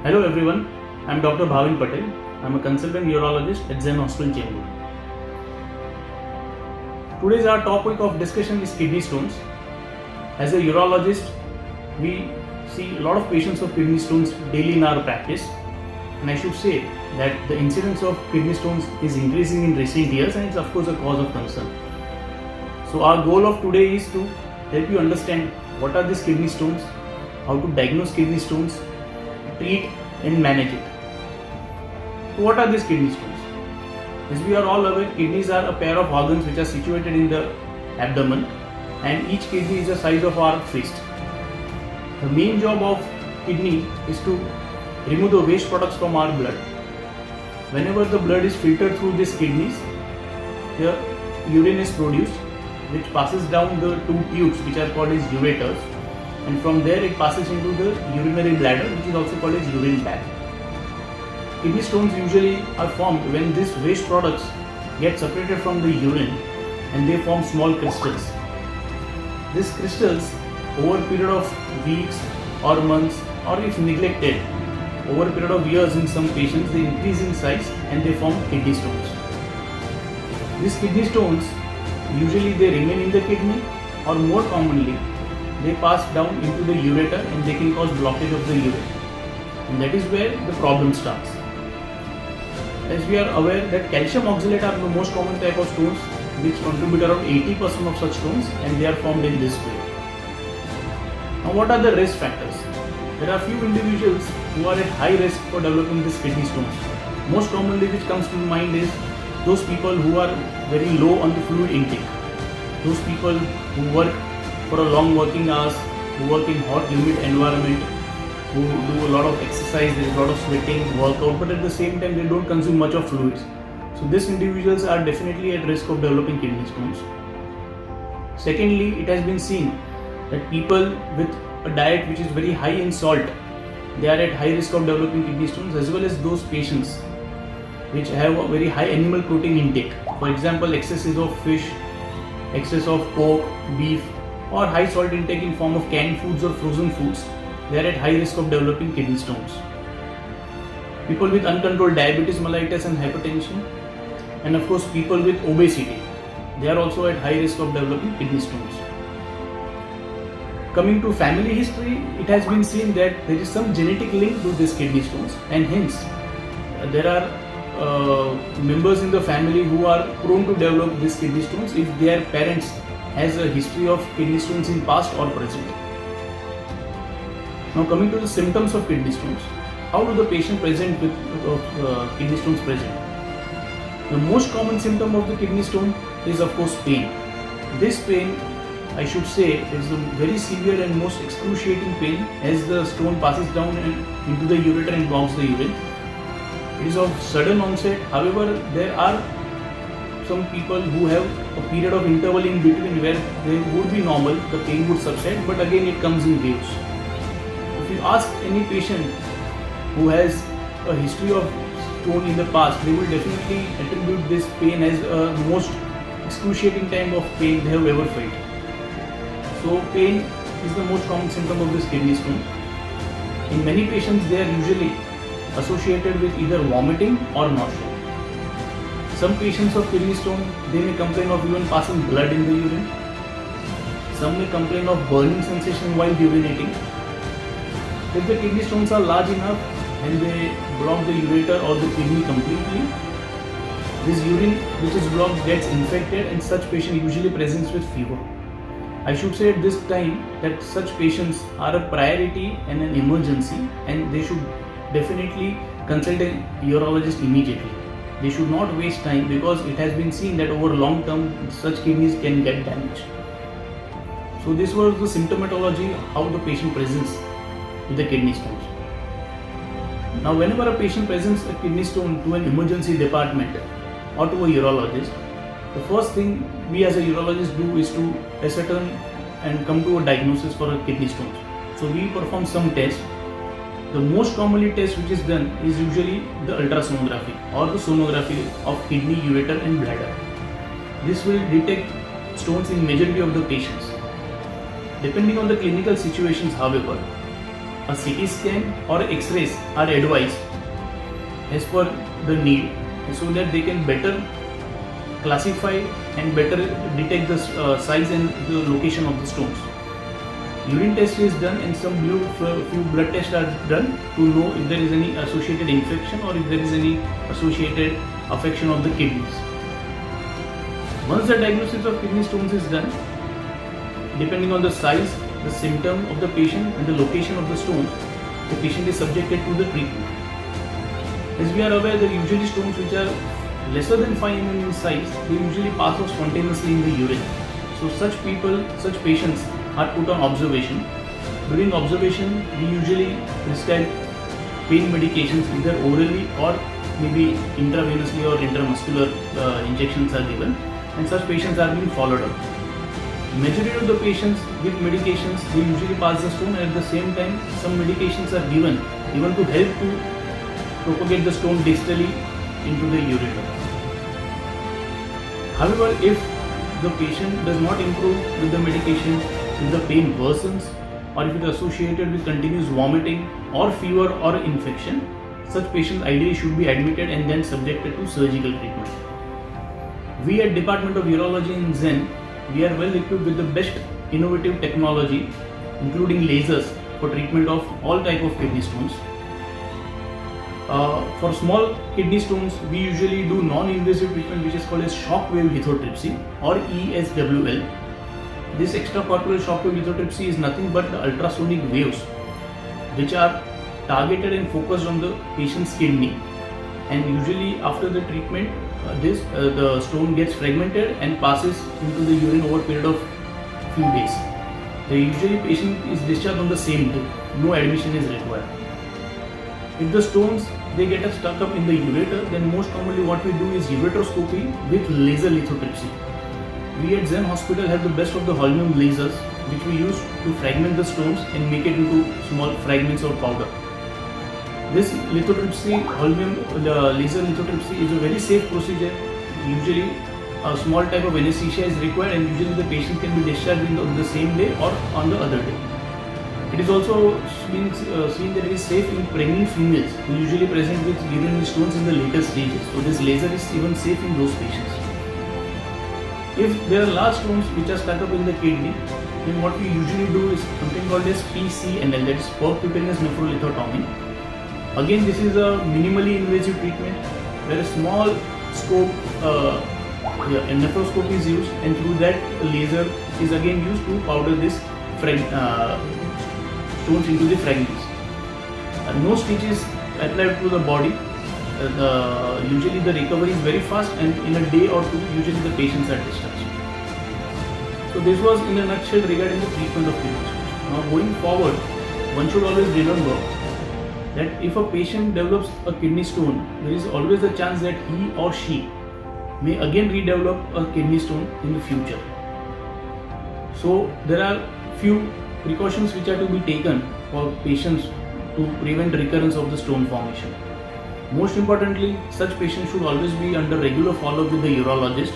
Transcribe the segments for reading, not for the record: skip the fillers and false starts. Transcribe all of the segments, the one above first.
Hello everyone, I am Dr. Bhavin Patel. I am a consultant urologist at Zen Hospital, Chembur. Today's our topic of discussion is kidney stones. As a urologist, we see a lot of patients of kidney stones daily in our practice, and I should say that the incidence of kidney stones is increasing in recent years, and it's of course a cause of concern. So our goal of today is to help you understand what are these kidney stones, how to diagnose kidney stones, treat and manage it. So what are these kidney stones? As we are all aware, kidneys are a pair of organs which are situated in the abdomen, and each kidney is the size of our fist. The main job of kidney is to remove the waste products from our blood. Whenever the blood is filtered through these kidneys, the urine is produced, which passes down the two tubes which are called as ureters, and from there it passes into the urinary bladder, which is also called as urine bag. Kidney stones usually are formed when these waste products get separated from the urine and they form small crystals. These crystals, over a period of weeks or months, or if neglected, over a period of years in some patients, they increase in size and they form kidney stones. These kidney stones, usually they remain in the kidney, or more commonly, they pass down into the ureter and they can cause blockage of the urine. And that is where the problem starts. As we are aware that calcium oxalate are the most common type of stones which contribute around 80% of such stones, and they are formed in this way. Now what are the risk factors? There are few individuals who are at high risk for developing these kidney stones. Most commonly which comes to mind is those people who are very low on the fluid intake. Those people who work for a long working hours, who work in hot humid environment, who do a lot of exercise, there is a lot of sweating, workout, but at the same time they don't consume much of fluids. So these individuals are definitely at risk of developing kidney stones. Secondly, it has been seen that people with a diet which is very high in salt, they are at high risk of developing kidney stones, as well as those patients which have a very high animal protein intake. For example, excesses of fish, excess of pork, beef, or high salt intake in form of canned foods or frozen foods, they are at high risk of developing kidney stones. People with uncontrolled diabetes mellitus and hypertension, and of course people with obesity, they are also at high risk of developing kidney stones. Coming to family history, it has been seen that there is some genetic link to these kidney stones, and hence there are members in the family who are prone to develop these kidney stones if their parents has a history of kidney stones in past or present. Now coming to the symptoms of kidney stones, how do the patient present with kidney stones present? The most common symptom of the kidney stone is of course pain. This pain, I should say, is a very severe and most excruciating pain as the stone passes down into the ureter and blocks the urine. It is of sudden onset. However, there are some people who have a period of interval in between where they would be normal, the pain would subside, but again it comes in waves. If you ask any patient who has a history of stone in the past, they will definitely attribute this pain as the most excruciating time of pain they have ever felt. So pain is the most common symptom of this kidney stone. In many patients, they are usually associated with either vomiting or nausea. Some patients of kidney stone, they may complain of even passing blood in the urine. Some may complain of burning sensation while urinating. If the kidney stones are large enough and they block the ureter or the kidney completely, this urine which is blocked gets infected, and such patient usually presents with fever. I should say at this time that such patients are a priority and an emergency, and they should definitely consult a urologist immediately. They should not waste time, because it has been seen that over long term such kidneys can get damaged. So this was the symptomatology, how the patient presents with the kidney stones. Now whenever a patient presents a kidney stone to an emergency department or to a urologist, the first thing we as a urologist do is to ascertain and come to a diagnosis for a kidney stone. So we perform some tests. The most commonly test which is done is usually the ultrasonography or the sonography of kidney, ureter and bladder. This will detect stones in majority of the patients. Depending on the clinical situations, however, a CT scan or X-rays are advised as per the need, so that they can better classify and better detect the size and the location of the stones. Urine test is done and some few blood tests are done to know if there is any associated infection or if there is any associated affection of the kidneys. Once the diagnosis of kidney stones is done, depending on the size, the symptom of the patient and the location of the stones, the patient is subjected to the treatment. As we are aware, that usually stones which are lesser than 5 mm in size, they usually pass off spontaneously in the urine. So such patients are put on observation. During observation, we usually prescribe pain medications either orally or maybe intravenously or intramuscular injections are given, and such patients are being followed up. Majority of the patients with medications, they usually pass the stone, and at the same time some medications are given even to help to propagate the stone distally into the ureter. However, if the patient does not improve with the medication, if the pain worsens, or if it is associated with continuous vomiting or fever or infection, such patients ideally should be admitted and then subjected to surgical treatment. We at Department of Urology in Zen, we are well equipped with the best innovative technology, including lasers for treatment of all type of kidney stones. For small kidney stones, we usually do non-invasive treatment which is called as shock wave lithotripsy or ESWL. This extracorporeal shock wave lithotripsy is nothing but the ultrasonic waves which are targeted and focused on the patient's kidney, and usually after the treatment the stone gets fragmented and passes into the urine over a period of few days. The usually patient is discharged on the same day, no admission is required. If the stones they get stuck up in the ureter, then most commonly what we do is ureteroscopy with laser lithotripsy. We at Zen Hospital have the best of the Holmium lasers which we use to fragment the stones and make it into small fragments or powder. This lithotripsy, laser lithotripsy is a very safe procedure. Usually a small type of anesthesia is required, and usually the patient can be discharged on the same day or on the other day. It is also been seen that it is safe in pregnant females who usually present with urinary stones in the later stages. So this laser is even safe in those patients. If there are large stones which are stuck up in the kidney, then what we usually do is something called as PCNL, that is percutaneous nephrolithotomy. Again, this is a minimally invasive treatment where a small scope a nephroscope is used, and through that laser is again used to powder this stones into the fragments. No stitches applied to the body. Usually the recovery is very fast, and in a day or two usually the patients are discharged. So this was in a nutshell regarding the treatment of kidney stones. Now going forward, one should always remember that if a patient develops a kidney stone, there is always a chance that he or she may again redevelop a kidney stone in the future. So there are few precautions which are to be taken for patients to prevent recurrence of the stone formation. Most importantly, such patients should always be under regular follow-up with the urologist.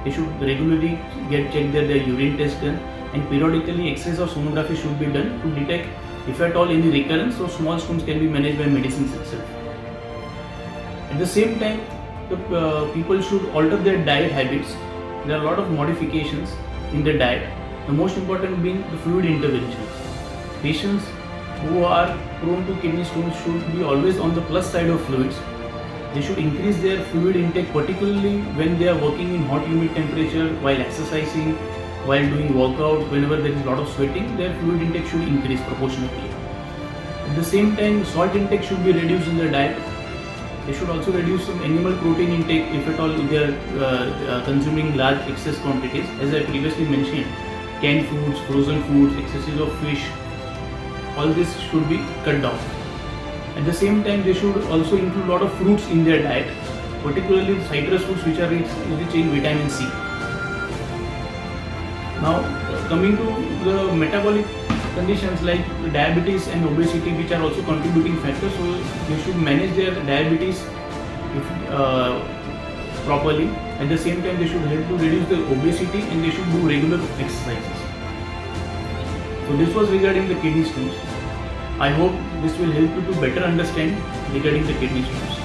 They should regularly get checked their urine test done, and periodically X-rays or sonography should be done to detect if at all any recurrence, so small stones can be managed by medicines itself. At the same time, the people should alter their diet habits. There are a lot of modifications in the diet. The most important being the fluid intervention. Patients who are prone to kidney stones should be always on the plus side of fluids. They should increase their fluid intake, particularly when they are working in hot humid temperature, while exercising, while doing workout. Whenever there is a lot of sweating, their fluid intake should increase proportionately. At the same time, salt intake should be reduced in their diet. They should also reduce some animal protein intake if at all they are consuming large excess quantities. As I previously mentioned, canned foods, frozen foods, excesses of fish, all this should be cut down. At the same time, they should also include a lot of fruits in their diet, particularly citrus fruits which are rich in vitamin C. Now, coming to the metabolic conditions like diabetes and obesity, which are also contributing factors, so they should manage their diabetes properly. At the same time, they should help to reduce the obesity, and they should do regular exercises. So this was regarding the kidney stones. I hope this will help you to better understand regarding the kidney stones.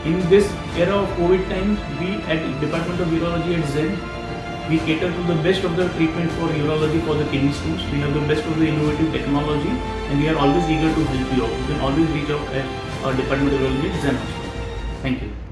In this era of COVID times, we at Department of Urology at Zen, we cater to the best of the treatment for urology for the kidney stones. We have the best of the innovative technology, and we are always eager to help you out. You can always reach out at our Department of Urology at Zen Hospital. Thank you.